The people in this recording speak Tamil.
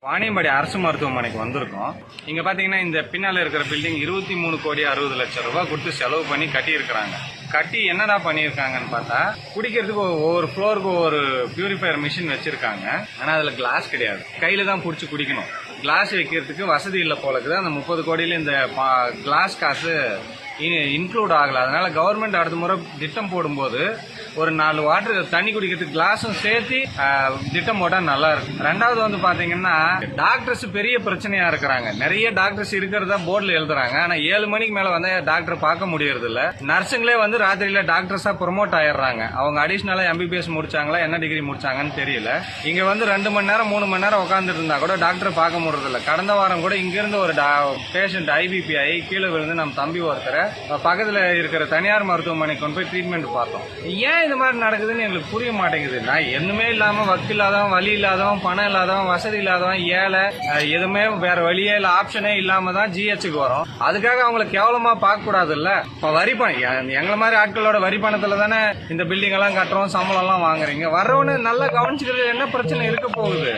வாணியம்பாடி அரசு மருத்துவமனைக்கு வந்திருக்கோம். இங்க பாத்தீங்கன்னா இந்த பின்னால இருக்கிற பில்டிங் 23,60,00,000 கொடுத்து செலவு பண்ணி கட்டி இருக்கிறாங்க. கட்டி என்னடா பண்ணியிருக்காங்கன்னு பார்த்தா, குடிக்கிறதுக்கு ஒவ்வொரு ஃப்ளோருக்கு ஒரு பியூரிஃபையர் மிஷின் வச்சிருக்காங்க. ஆனா அதுல கிளாஸ் கிடையாது, கையில தான் புடிச்சு குடிக்கணும். கிளாஸ் வைக்கிறதுக்கு வசதி இல்லை போலக்குது. அந்த 30 கோடியில இந்த கிளாஸ் காசு இன்க்ளூட் ஆகல. அதனால கவர்மெண்ட் அடுத்த முறை திட்டம் போடும்போது ஒரு 4 வாட்டர் தண்ணி குடிக்கிறதுக்கு கிளாஸும் சேர்த்து திட்டம் போட்டா நல்லா இருக்கும். ரெண்டாவது வந்து பாத்தீங்கன்னா டாக்டர்ஸ் பெரிய பிரச்சனையா இருக்கிறாங்க. நிறைய டாக்டர்ஸ் இருக்கிறதா போர்டில் எழுதுறாங்க. ஆனா 7 மணிக்கு மேல வந்து டாக்டர் பார்க்க முடியறது இல்ல. நர்ஸுங்களே வந்து ராத்திரியில டாக்டர்ஸா ப்ரொமோட் ஆயிடுறாங்க. அவங்க அடிஷனலா MBBS முடிச்சாங்களா, என்ன டிகிரி முடிச்சாங்கன்னு தெரியல. இங்க வந்து 2 மணி நேரம் 3 மணி நேரம் உட்காந்துட்டு இருந்தா கூட டாக்டர் பார்க்க முடியறது இல்ல. கடந்த வாரம் கூட இங்க இருந்து ஒரு பேஷண்ட் IBP ஆகி கீழே விழுந்து நம்ம தம்பி ஒருத்தரை பக்கத்துல இருக்கிற தனியார் மருத்துவமனைக்கு கொண்டு போய் ட்ரீட்மெண்ட் பார்த்தோம். ஏன் இது மாதிரி நடக்குதுன்னு எங்களுக்கு புரிய மாட்டேங்குது. நான் எதுவுமே இல்லாம வக்கு இல்லாதவன், வலி இல்லாதவன், பணம் இல்லாதவன், வசதி இல்லாதவன், ஏழை, எதுவுமே வேற வழியே இல்ல, ஆப்ஷனே இல்லாம தான் GHக்கு வரும். அதுக்காக அவங்களை கேவலமா பார்க்க கூடாது இல்ல. வரி பணம் எங்களை மாதிரி ஆட்களோட வரி பணத்துல தானே இந்த பில்டிங் எல்லாம் கட்டுறோம், சம்பளம் எல்லாம் வாங்குறீங்க. வர்றவனு நல்லா கவனிச்சுக்கிறது என்ன பிரச்சனை இருக்க போகுது?